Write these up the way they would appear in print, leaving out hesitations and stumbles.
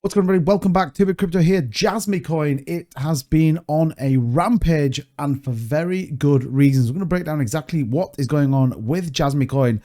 What's going on, everybody? Welcome back to Crypto here. Jasmycoin, it has been on a rampage and for very good reasons. We're going to break down exactly what is going on with Jasmycoin.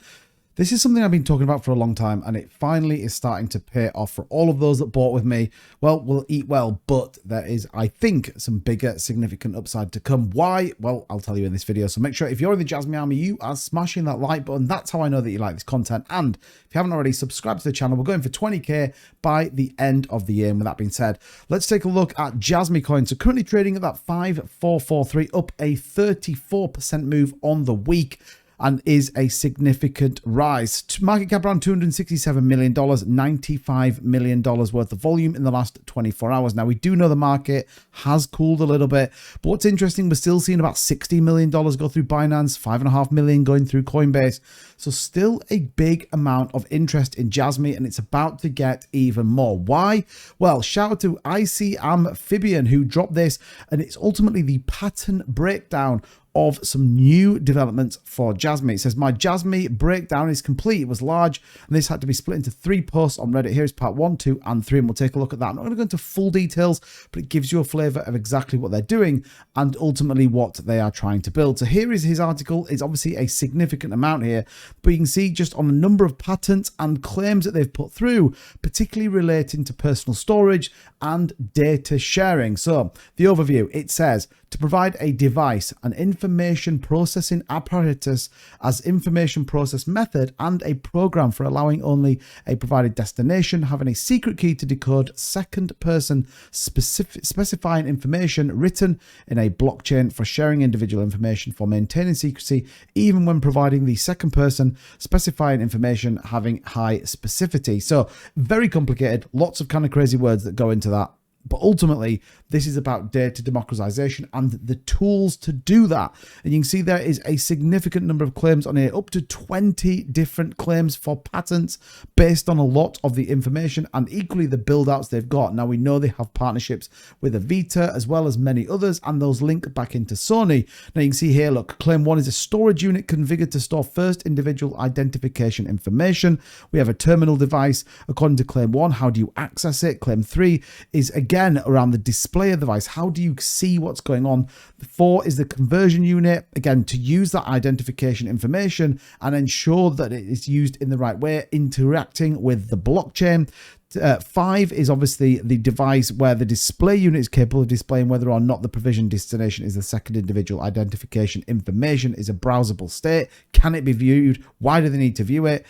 This is something I've been talking about for a long time, and it finally is starting to pay off for all of those that bought with me. Well, we'll eat well, but there is, I think, some bigger significant upside to come. Why? Well, I'll tell you in this video. So make sure if you're in the Jasmy army, you are smashing that like button. That's how I know that you like this content. And if you haven't already, subscribe to the channel. We're going for 20k by the end of the year. And with that being said, let's take a look at Jasmycoin. So currently trading at that 5443, up a 34% move on the week, and is a significant rise. Market cap around $267 million, $95 million worth of volume in the last 24 hours. Now, we do know the market has cooled a little bit, but what's interesting, we're still seeing about $60 million go through Binance, $5.5 million going through Coinbase. So still a big amount of interest in Jasmy, and it's about to get even more. Why? Well, shout out to IC Amphibian who dropped this, and it's ultimately the pattern breakdown of some new developments for Jasmy. It says, my Jasmy breakdown is complete. It was large, and this had to be split into 3 posts on Reddit. Here's part 1, 2, and 3, and we'll take a look at that. I'm not going to go into full details, but it gives you a flavor of exactly what they're doing and ultimately what they are trying to build. So here is his article. It's obviously a significant amount here, but you can see just on a number of patents and claims that they've put through, particularly relating to personal storage and data sharing. So the overview, it says, to provide a device, an information processing apparatus as information process method, and a program for allowing only a provided destination, having a secret key to decode second person specifying information written in a blockchain for sharing individual information for maintaining secrecy, even when providing the second person specifying information having high specificity. So very complicated, lots of kind of crazy words that go into that. But ultimately, this is about data democratization and the tools to do that. And you can see there is a significant number of claims on here, up to 20 different claims for patents based on a lot of the information and equally the build outs they've got. Now, we know they have partnerships with Avita as well as many others, and those link back into Sony. Now, you can see here, look, claim 1 is a storage unit configured to store first individual identification information. We have a terminal device. According to claim 1, how do you access it? Claim 3 is again around the display of the device. How do you see what's going on? 4 is the conversion unit, again, to use that identification information and ensure that it is used in the right way, interacting with the blockchain. 5 is obviously the device where the display unit is capable of displaying whether or not the provision destination is the second individual identification information is a browsable state. Can it be viewed? Why do they need to view it?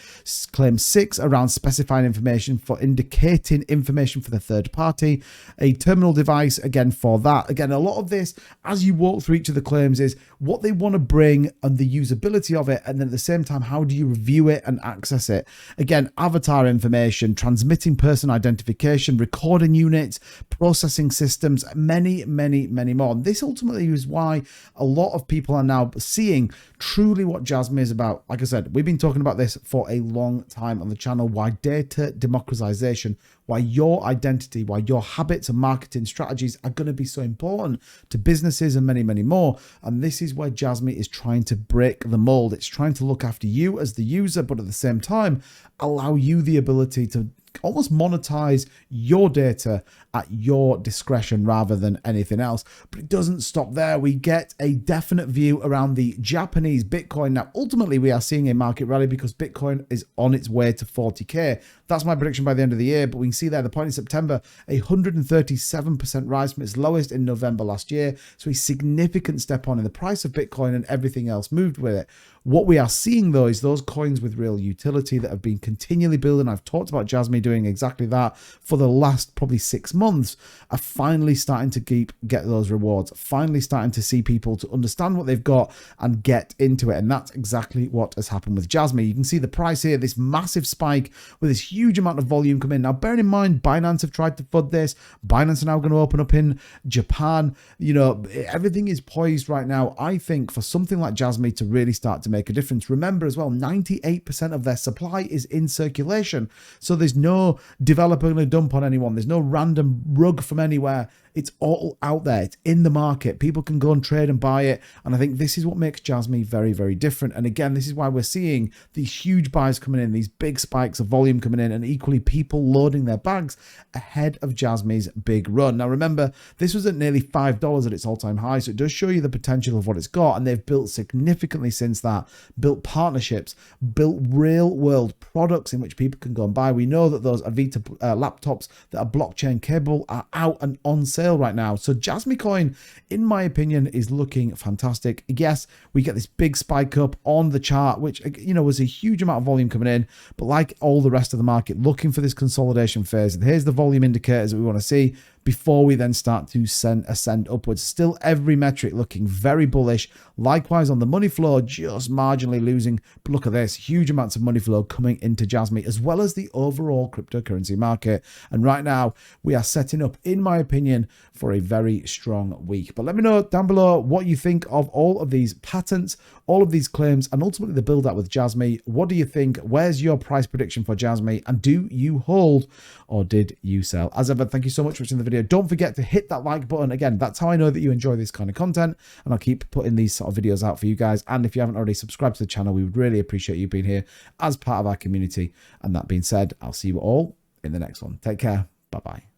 Claim 6 around specifying information for indicating information for the third party. A terminal device, again, for that. Again, a lot of this, as you walk through each of the claims, is what they want to bring and the usability of it, and then at the same time, how do you review it and access it? Again, avatar information, transmitting person identification, recording units, processing systems, many more. And this ultimately is why a lot of people are now seeing truly what Jasmy is about. Like I said, we've been talking about this for a long time on the channel, why data democratization, why your identity, why your habits and marketing strategies are going to be so important to businesses and many more. And this is where Jasmy is trying to break the mold. It's trying to look after you as the user, but at the same time, allow you the ability to almost monetize your data at your discretion rather than anything else. But it doesn't stop there. We get a definite view around the Japanese Bitcoin. Now, ultimately, we are seeing a market rally because Bitcoin is on its way to 40k. That's my prediction by the end of the year. But we can see there, the point in September, a 137% rise from its lowest in November last year. So a significant step on in the price of Bitcoin, and everything else moved with it. What we are seeing, though, is those coins with real utility that have been continually building. I've talked about Jasmy doing exactly that for the last probably 6 months, are finally starting to get those rewards, finally starting to see people to understand what they've got and get into it. And that's exactly what has happened with Jasmy. You can see the price here, this massive spike with this huge amount of volume come in. Now, bearing in mind, Binance have tried to FUD this. Binance are now going to open up in Japan. You know, everything is poised right now, I think, for something like Jasmy to really start to make a difference. Remember as well, 98% of their supply is in circulation. So there's no developer going to dump on anyone. There's no random rug from anywhere. It's all out there. It's in the market. People can go and trade and buy it. And I think this is what makes Jasmy very, very different. And again, this is why we're seeing these huge buys coming in, these big spikes of volume coming in and equally people loading their bags ahead of Jasmy's big run. Now remember, this was at nearly $5 at its all-time high, so it does show you the potential of what it's got, and they've built significantly since that, built partnerships, built real-world products in which people can go and buy. We know that those Avita laptops that are blockchain capable are out and on sale right now. So Jasmy coin, in my opinion, is looking fantastic. Yes, we get this big spike up on the chart, which, you know, was a huge amount of volume coming in, but like all the rest of the market, looking for this consolidation phase. And here's the volume indicators that we want to see before we then start to ascend upwards. Still every metric looking very bullish. Likewise on the money flow, just marginally losing. But look at this, huge amounts of money flow coming into Jasmy, as well as the overall cryptocurrency market. And right now we are setting up, in my opinion, for a very strong week. But let me know down below what you think of all of these patents, all of these claims, and ultimately the build out with Jasmy. What do you think? Where's your price prediction for Jasmy? And do you hold or did you sell? As ever, thank you so much for watching the video. Don't forget to hit that like button. Again, that's how I know that you enjoy this kind of content, and I'll keep putting these sort of videos out for you guys. And if you haven't already subscribed to the channel, we would really appreciate you being here as part of our community. And that being said, I'll see you all in the next one. Take care. Bye-bye.